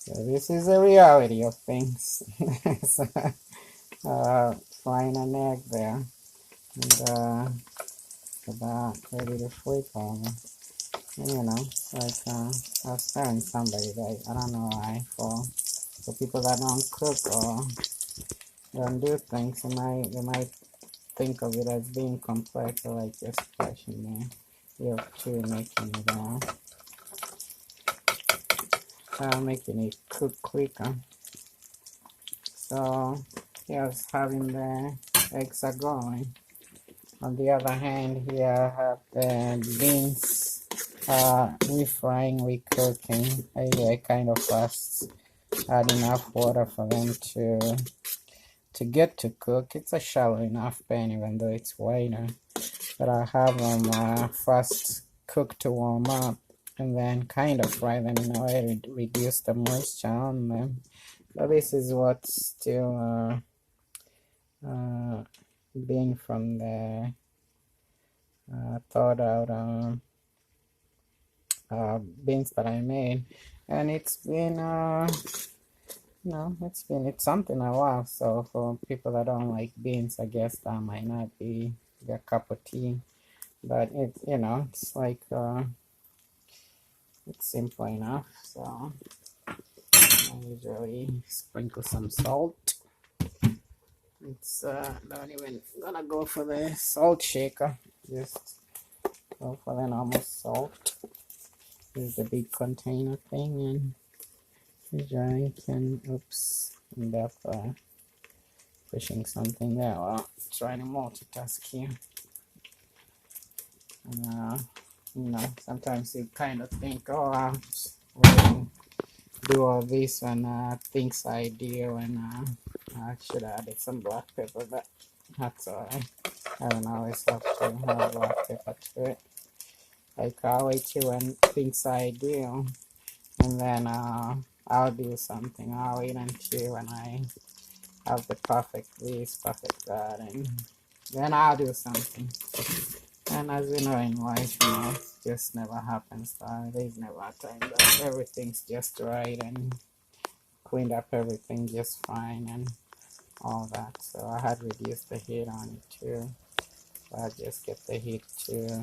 So this is the reality of things. So, frying an egg there, and about ready to flip over. And, you know, it's like I was telling somebody that I don't know why for people that don't cook or don't do things, they might think of it as being complex, or like just flashing the two making it making it cook quicker. So here's having the eggs are going. On the other hand, here I have the beans refrying, recooking. I kind of fast add enough water for them to get to cook. It's a shallow enough pan, even though it's wider. But I have them first cook to warm up, and then kind of fry them in a way to reduce the moisture on them. So this is what's still being from the thawed out beans that I made, and it's been it's something I love. So for people that don't like beans, I guess that might not be their cup of tea, but it's like it's simple enough. So I usually sprinkle some salt. It's not even gonna go for the salt shaker, just go for the normal salt. This is the big container thing, and usually can end up pushing something there. Well, trying to multitask here. And sometimes you kind of think, oh, I'll do all this when things I do, and I should have added some black pepper, but that's alright. I don't always have to have black pepper to it. Like I'll wait till when things I do, and then I'll do something. I'll wait until when I have the perfect this, perfect that, and then I'll do something. And as you know in life, it just never happens. There's never a time that everything's just right and cleaned up everything just fine and all that. So I had reduced the heat on it too. So I just get the heat to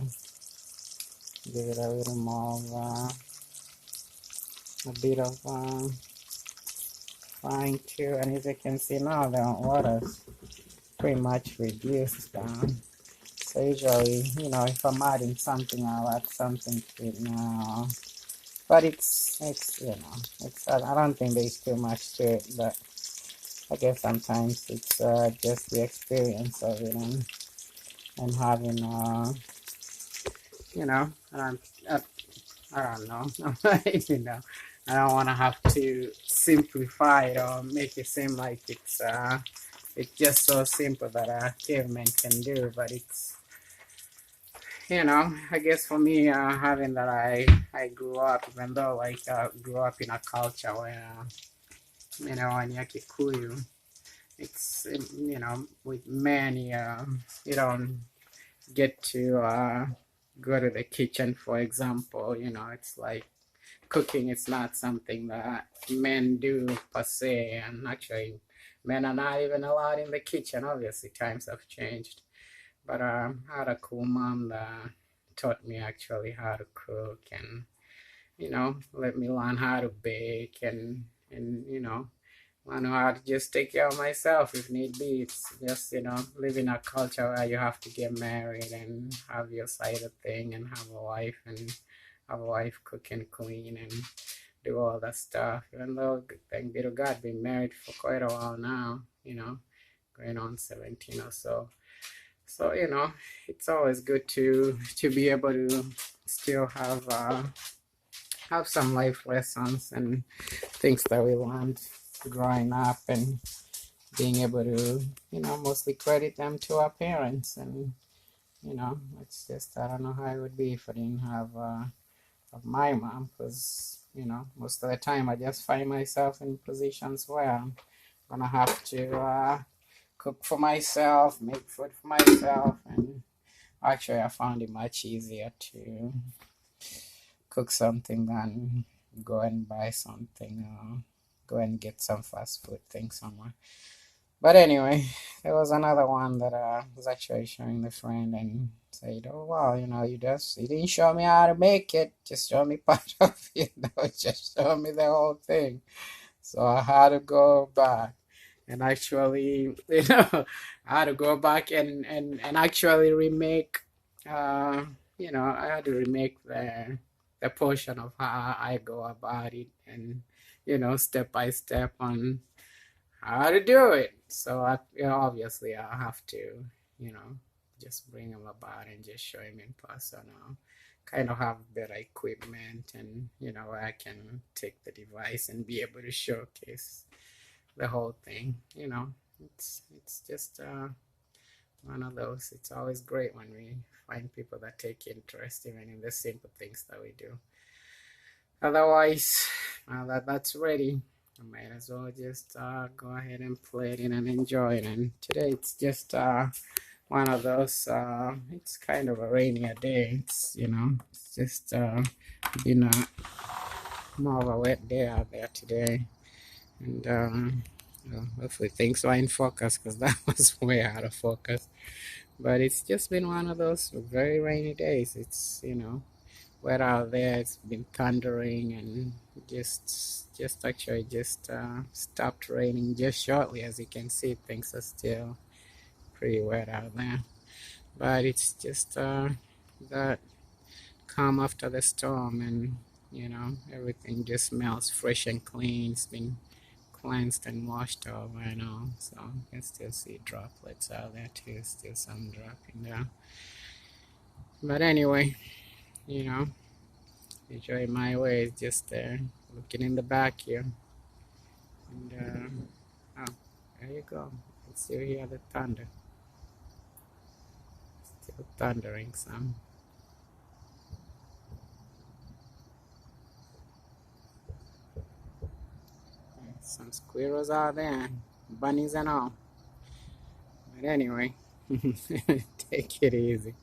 give it a little more of a bit of frying too. And as you can see now, the water's pretty much reduced down. So usually, if I'm adding something, I'll add something to it now. But it's I don't think there's too much to it, but I guess sometimes it's just the experience of it and having I don't know. I don't want to have to simplify it or make it seem like it's just so simple that a caveman can do, but it's I guess for me, having that I grew up, even though I grew up in a culture where in Kikuyu, it's with men, you don't get to go to the kitchen, for example. It's like cooking is not something that men do per se, and actually men are not even allowed in the kitchen. Obviously times have changed, but I had a cool mom that taught me actually how to cook, and let me learn how to bake, and learn how to just take care of myself if need be. It's just live in a culture where you have to get married and have your side of thing and have a wife, and have a wife cook and clean and do all that stuff. Even though, thank be to God, been married for quite a while now, going on 17 or so. So it's always good to be able to still have some life lessons and things that we learned growing up, and being able to mostly credit them to our parents. And it's just, I don't know how it would be if I didn't have my mom, because most of the time I just find myself in positions where I'm gonna have to cook for myself, make food for myself, and actually I found it much easier to cook something than go and buy something go and get some fast food thing somewhere. But anyway, there was another one that was actually showing the friend and said, "Oh wow, you didn't show me how to make it. Just show me part of it. Just show me the whole thing." So I had to go back and actually, I had to go back and actually remake. Uh, I had to remake the portion of how I go about it, and step by step on how to do it. So obviously I'll have to, you know, just bring him about and just show him in person. I'll kind of have better equipment, and I can take the device and be able to showcase the whole thing. It's just one of those. It's always great when we find people that take interest even in the simple things that we do. Otherwise, now that that's ready, I might as well just go ahead and play it in and enjoy it. And today it's just one of those. It's kind of a rainier day. It's just been more of a wet day out there today, and hopefully things are in focus because that was way out of focus. But it's just been one of those very rainy days. It's wet out there. It's been thundering and just actually just stopped raining just shortly. As you can see, things are still pretty wet out there. But it's just that calm after the storm, and everything just smells fresh and clean. It's been cleansed and washed over and all. So you can still see droplets out there too. Still some dropping down. But anyway, you know. Enjoy my way is just there, looking in the back here. And, oh, there you go. You can still hear the thunder. Still thundering some. Some squirrels out there, bunnies and all. But anyway, take it easy.